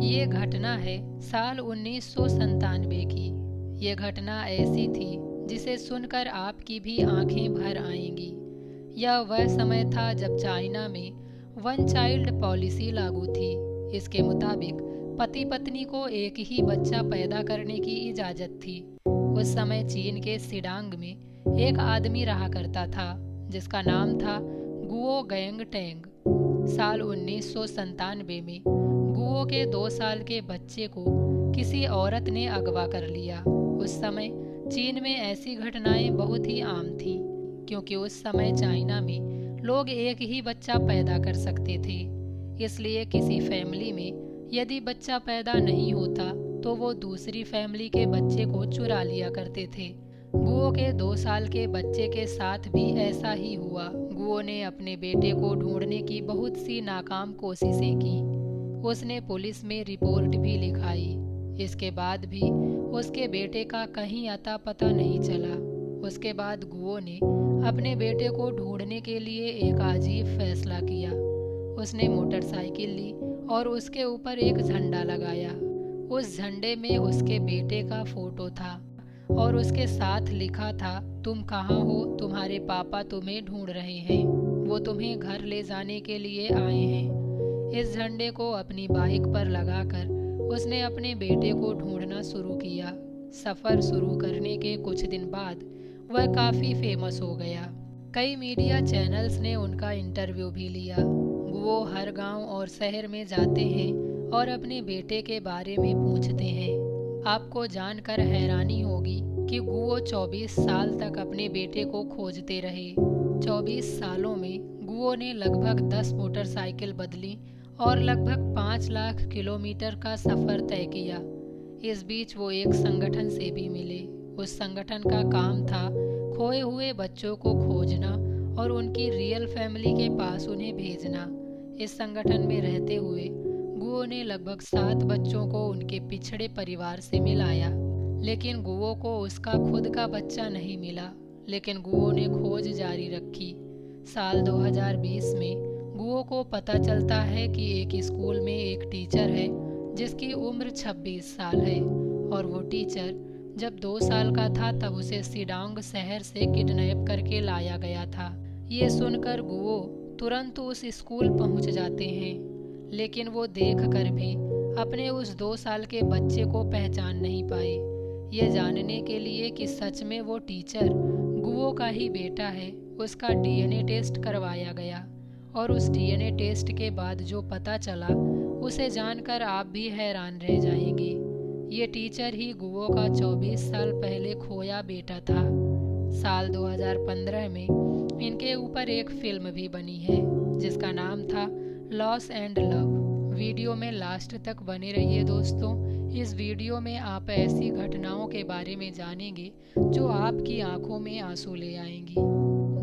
ये घटना है साल 1997 की। ये घटना ऐसी थी जिसे सुनकर आपकी भी आंखें भर आएंगी। यह वह समय था जब चाइना में वन चाइल्ड पॉलिसी लागू थी। इसके मुताबिक पति पत्नी को एक ही बच्चा पैदा करने की इजाज़त थी। उस समय चीन के सिडांग में एक आदमी रहा करता था जिसका नाम था गुओ गैंग टेंग। साल 1997 में गुओ के 2 साल के बच्चे को किसी औरत ने अगवा कर लिया। उस समय चीन में ऐसी घटनाएं बहुत ही आम थीं, क्योंकि उस समय चाइना में लोग एक ही बच्चा पैदा कर सकते थे। इसलिए किसी फैमिली में यदि बच्चा पैदा नहीं होता तो वो दूसरी फैमिली के बच्चे को चुरा लिया करते थे। गुओ के 2 साल के बच्चे के साथ भी ऐसा ही हुआ। गुओ ने अपने बेटे को ढूंढने की बहुत सी नाकाम कोशिशें की। उसने पुलिस में रिपोर्ट भी लिखाई। इसके बाद भी उसके बेटे का कहीं अता पता नहीं चला। उसके बाद गुओ ने अपने बेटे को ढूंढने के लिए एक अजीब फैसला किया। उसने मोटरसाइकिल ली और उसके ऊपर एक झंडा लगाया। उस झंडे में उसके बेटे का फोटो था और उसके साथ लिखा था, तुम कहाँ हो, तुम्हारे पापा तुम्हें ढूंढ रहे हैं, वो तुम्हें घर ले जाने के लिए आए हैं। इस झंडे को अपनी बाइक पर लगाकर उसने अपने बेटे को ढूंढना शुरू किया। सफ़र शुरू करने के कुछ दिन बाद वह काफ़ी फेमस हो गया। कई मीडिया चैनल्स ने उनका इंटरव्यू भी लिया। वो हर गांव और शहर में जाते हैं और अपने बेटे के बारे में पूछते हैं। आपको जानकर हैरानी होगी कि गुओ 24 साल तक अपने बेटे को खोजते रहे। 24 सालों में गुओ ने लगभग 10 मोटरसाइकिल बदली और लगभग 5 लाख किलोमीटर का सफ़र तय किया। इस बीच वो एक संगठन से भी मिले। उस संगठन का काम था खोए हुए बच्चों को खोजना और उनकी रियल फैमिली के पास उन्हें भेजना। इस संगठन में रहते हुए गुओ ने लगभग 7 बच्चों को उनके पिछड़े परिवार से मिलाया, लेकिन गुओ को उसका खुद का बच्चा नहीं मिला। लेकिन गुओ ने खोज जारी रखी। साल 2020 में गुओ को पता चलता है कि एक स्कूल में एक टीचर है जिसकी उम्र 26 साल है, और वो टीचर जब 2 साल का था तब उसे सिडांग शहर से किडनैप करके लाया गया था। ये सुनकर गुओ तुरंत उस स्कूल पहुंच जाते हैं, लेकिन वो देखकर भी अपने उस 2 साल के बच्चे को पहचान नहीं पाए। ये जानने के लिए कि सच में वो टीचर गुओ का ही बेटा है, उसका डीएनए टेस्ट करवाया गया, और उस डीएनए टेस्ट के बाद जो पता चला उसे जानकर आप भी हैरान रह जाएंगे। ये टीचर ही गुओ का 24 साल पहले खोया बेटा था। साल 2015 में इनके ऊपर एक फिल्म भी बनी है जिसका नाम था लॉस एंड लव। वीडियो में लास्ट तक बने रहिए दोस्तों। इस वीडियो में आप ऐसी घटनाओं के बारे में जानेंगे जो आपकी आंखों में आंसू ले आएंगी।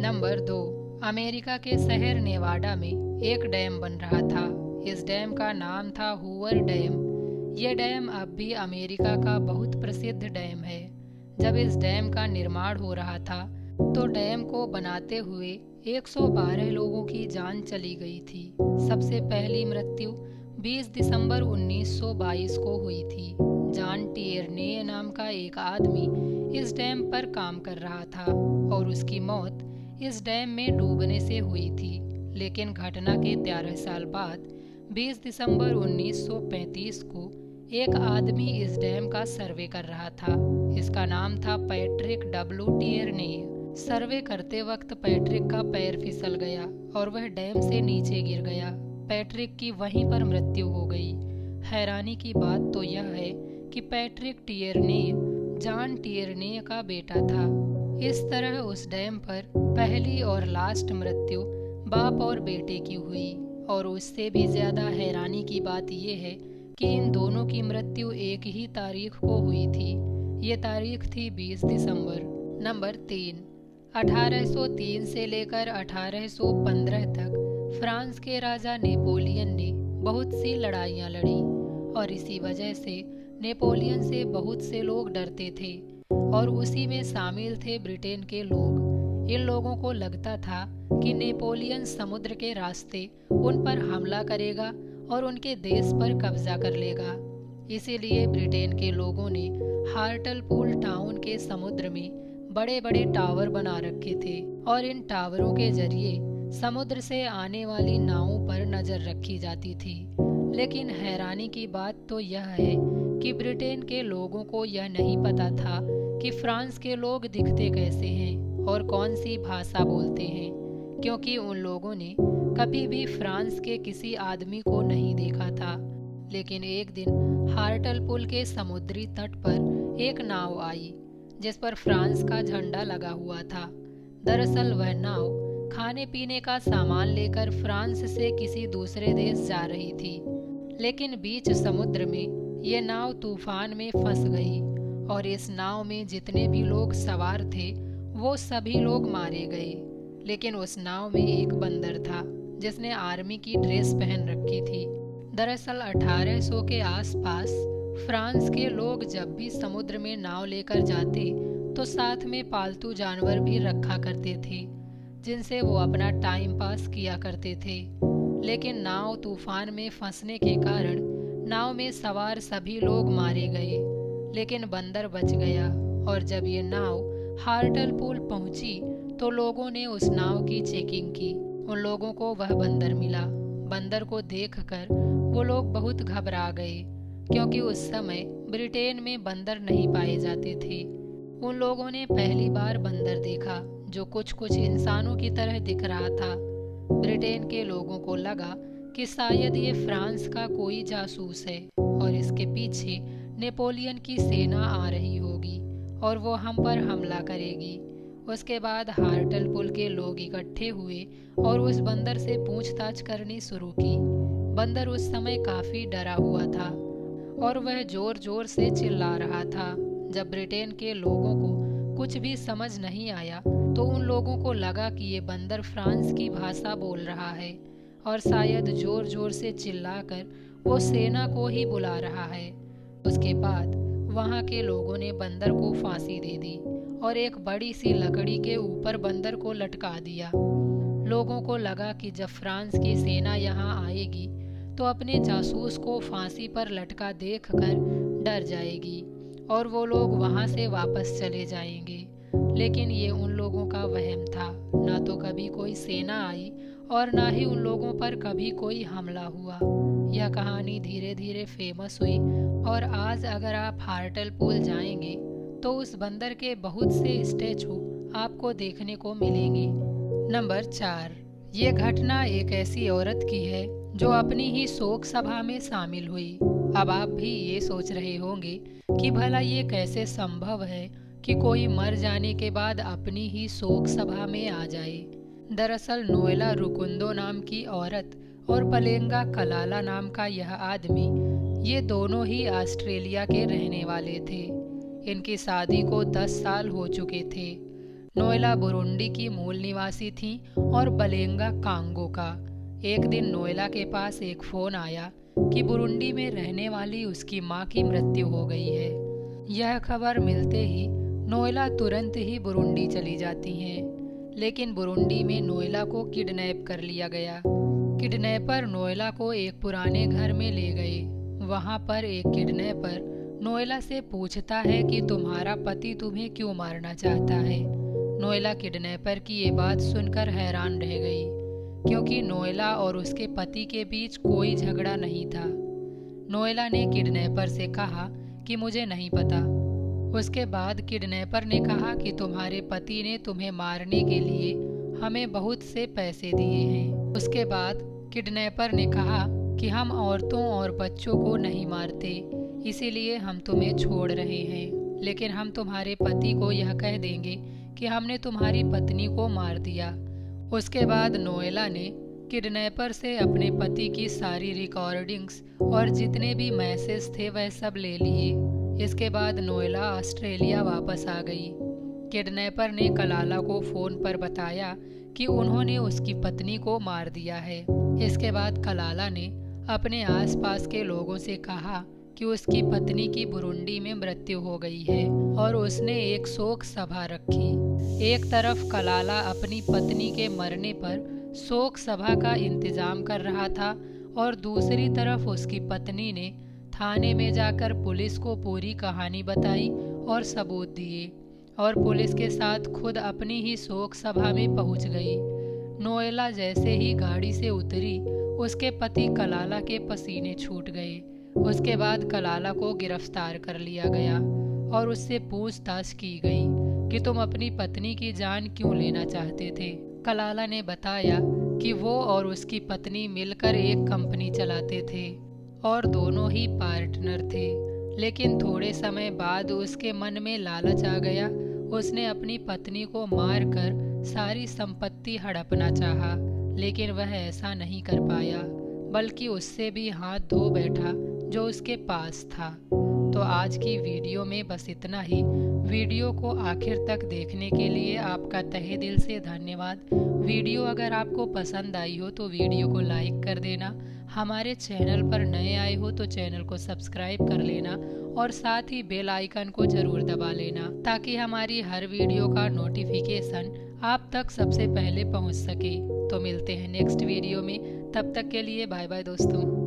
नंबर 2, अमेरिका के शहर नेवाडा में एक डैम बन रहा था। इस डैम का नाम था हूवर डैम। यह डैम अब भी अमेरिका का बहुत प्रसिद्ध डैम है। जब इस डैम का निर्माण हो रहा था तो डैम को बनाते हुए 112 लोगों की जान चली गई थी। सबसे पहली मृत्यु 20 दिसंबर 1922 को हुई थी। जॉन टियरने नाम का एक आदमी इस डैम पर काम कर रहा था और उसकी मौत इस डैम में डूबने से हुई थी। लेकिन घटना के 13 साल बाद 20 दिसंबर 1935 को एक आदमी इस डैम का सर्वे कर रहा था। इसका नाम था पैट्रिक डब्ल्यू टियरने। सर्वे करते वक्त पैट्रिक का पैर फिसल गया और वह डैम से नीचे गिर गया। पैट्रिक की वहीं पर मृत्यु हो गई। हैरानी की बात तो यह है कि पैट्रिक टियरने जॉन टियरने का बेटा था। इस तरह उस डैम पर पहली और लास्ट मृत्यु बाप और बेटे की हुई। और उससे भी ज़्यादा हैरानी की बात यह है कि इन दोनों की मृत्यु एक ही तारीख को हुई थी। ये तारीख थी 20 दिसंबर। नंबर 3, 1803 से लेकर 1815 तक फ्रांस के राजा नेपोलियन ने बहुत सी लड़ाइयाँ लड़ी, और इसी वजह से नेपोलियन से बहुत से लोग डरते थे, और उसी में शामिल थे ब्रिटेन के लोग। इन लोगों को लगता था कि नेपोलियन समुद्र के रास्ते उन पर हमला करेगा और उनके देश पर कब्जा कर लेगा। इसीलिए ब्रिटेन के लोगों ने हार्टलपूल टाउन के समुद्र में बड़े बड़े टावर बना रखे थे और इन टावरों के जरिए समुद्र से आने वाली नावों पर नजर रखी जाती थी। लेकिन हैरानी की बात तो यह है कि ब्रिटेन के लोगों को यह नहीं पता था कि फ्रांस के लोग दिखते कैसे हैं और कौन सी भाषा बोलते हैं, क्योंकि उन लोगों ने कभी भी फ्रांस के किसी आदमी को नहीं देखा था। लेकिन एक दिन हार्टलपूल के समुद्री तट पर एक नाव आई जिस पर फ्रांस का झंडा लगा हुआ था। दरअसल वह नाव खाने पीने का सामान लेकर फ्रांस से किसी दूसरे देश जा रही थी, लेकिन बीच समुद्र में ये नाव तूफान में फंस गई और इस नाव में जितने भी लोग सवार थे वो सभी लोग मारे गए। लेकिन उस नाव में एक बंदर था जिसने आर्मी की ड्रेस पहन रखी थी। दरअसल 1800 के आसपास फ्रांस के लोग जब भी समुद्र में नाव लेकर जाते तो साथ में पालतू जानवर भी रखा करते थे जिनसे वो अपना टाइम पास किया करते थे। लेकिन नाव तूफान में फंसने के कारण नाव में सवार सभी लोग मारे गए, लेकिन बंदर बच गया। और जब ये नाव हार्टलपूल पहुंची तो लोगों ने उस नाव की चेकिंग की। उन लोगों को वह बंदर मिला। बंदर को देखकर वो लोग बहुत घबरा गए, क्योंकि उस समय ब्रिटेन में बंदर नहीं पाए जाते थे। उन लोगों ने पहली बार बंदर देखा जो कुछ कुछ इंसानों की तरह दिख रहा था। ब्रिटेन के लोगों को लगा कि शायद ये फ्रांस का कोई जासूस है और इसके पीछे नेपोलियन की सेना आ रही होगी और वो हम पर हमला करेगी। उसके बाद हार्टलपूल के लोग इकट्ठे हुए और उस बंदर से पूछताछ करनी शुरू की। बंदर उस समय काफी डरा हुआ था और वह जोर जोर से चिल्ला रहा था। जब ब्रिटेन के लोगों को कुछ भी समझ नहीं आया तो उन लोगों को लगा कि ये बंदर फ्रांस की भाषा बोल रहा है और शायद जोर जोर से चिल्लाकर वो सेना को ही बुला रहा है। उसके बाद वहाँ के लोगों ने बंदर को फांसी दे दी और एक बड़ी सी लकड़ी के ऊपर बंदर को लटका दिया। लोगों को लगा कि जब फ्रांस की सेना यहाँ आएगी तो अपने जासूस को फांसी पर लटका देखकर डर जाएगी और वो लोग वहाँ से वापस चले जाएंगे। लेकिन ये उन लोगों का वहम था। ना तो कभी कोई सेना आई और ना ही उन लोगों पर कभी कोई हमला हुआ। यह कहानी धीरे धीरे फेमस हुई और आज अगर आप हार्टलपूल जाएंगे तो उस बंदर के बहुत से स्टैचू आपको देखने को मिलेंगे। नंबर 4, ये घटना एक ऐसी औरत की है जो अपनी ही शोक सभा में शामिल हुई। अब आप भी ये सोच रहे होंगे कि भला ये कैसे संभव है कि कोई मर जाने के बाद अपनी ही शोक सभा में आ जाए। दरअसल नोएला रुकुंदो नाम की औरत और पलेंगा कलाला नाम का यह आदमी, ये दोनों ही ऑस्ट्रेलिया के रहने वाले थे। इनकी शादी को 10 साल हो चुके थे। नोएला बुरुंडी की मूल निवासी थी और बलेंगा कांगो का। एक दिन नोएला के पास एक फोन आया कि बुरुंडी में रहने वाली उसकी मां की मृत्यु हो गई है। यह खबर मिलते ही नोएला तुरंत ही बुरुंडी चली जाती हैं। लेकिन बुरुंडी में नोएला को किडनैप कर लिया गया। किडनैपर नोएला को एक पुराने घर में ले गए। वहां पर एक किडनैपर नोएला से पूछता है कि तुम्हारा पति तुम्हें क्यों मारना चाहता है। नोएला किडनैपर की ये बात सुनकर हैरान रह गई, क्योंकि नोएला और उसके पति के बीच कोई झगड़ा नहीं था। नोएला ने किडनैपर से कहा कि मुझे नहीं पता। उसके बाद किडनैपर ने कहा कि तुम्हारे पति ने तुम्हें मारने के लिए हमें बहुत से पैसे दिए हैं। उसके बाद किडनैपर ने कहा कि हम औरतों और बच्चों को नहीं मारते, इसीलिए हम तुम्हें छोड़ रहे हैं, लेकिन हम तुम्हारे पति को यह कह देंगे कि हमने तुम्हारी पत्नी को मार दिया। उसके बाद नोएला ने किडनैपर से अपने पति की सारी रिकॉर्डिंग्स और जितने भी मैसेज थे वह सब ले लिए। इसके बाद नोएला ऑस्ट्रेलिया वापस आ गई। किडनैपर ने कलाला को फ़ोन पर बताया कि उन्होंने उसकी पत्नी को मार दिया है। इसके बाद कलाला ने अपने आसपास के लोगों से कहा कि उसकी पत्नी की बुरुंडी में मृत्यु हो गई है और उसने एक शोक सभा रखी। एक तरफ कलाला अपनी पत्नी के मरने पर शोक सभा का इंतजाम कर रहा था और दूसरी तरफ उसकी पत्नी ने थाने में जाकर पुलिस को पूरी कहानी बताई और सबूत दिए, और पुलिस के साथ खुद अपनी ही शोक सभा में पहुंच गई। नोएला जैसे ही गाड़ी से उतरी, उसके पति कलाला के पसीने छूट गए। उसके बाद कलाला को गिरफ्तार कर लिया गया और उससे पूछताछ की गई कि तुम अपनी पत्नी की जान क्यों लेना चाहते थे। कलाला ने बताया कि वो और उसकी पत्नी मिलकर एक कंपनी चलाते थे और दोनों ही पार्टनर थे, लेकिन थोड़े समय बाद उसके मन में लालच आ गया। उसने अपनी पत्नी को मारकर सारी संपत्ति हड़पना चाहा, लेकिन वह ऐसा नहीं कर पाया, बल्कि उससे भी हाथ धो बैठा जो उसके पास था। तो आज की वीडियो में बस इतना ही। वीडियो को आखिर तक देखने के लिए आपका तहे दिल से धन्यवाद। वीडियो अगर आपको पसंद आई हो तो वीडियो को लाइक कर देना। हमारे चैनल पर नए आए हो तो चैनल को सब्सक्राइब कर लेना और साथ ही बेल आइकन को ज़रूर दबा लेना, ताकि हमारी हर वीडियो का नोटिफिकेशन आप तक सबसे पहले पहुंच सके। तो मिलते हैं नेक्स्ट वीडियो में, तब तक के लिए बाय बाय दोस्तों।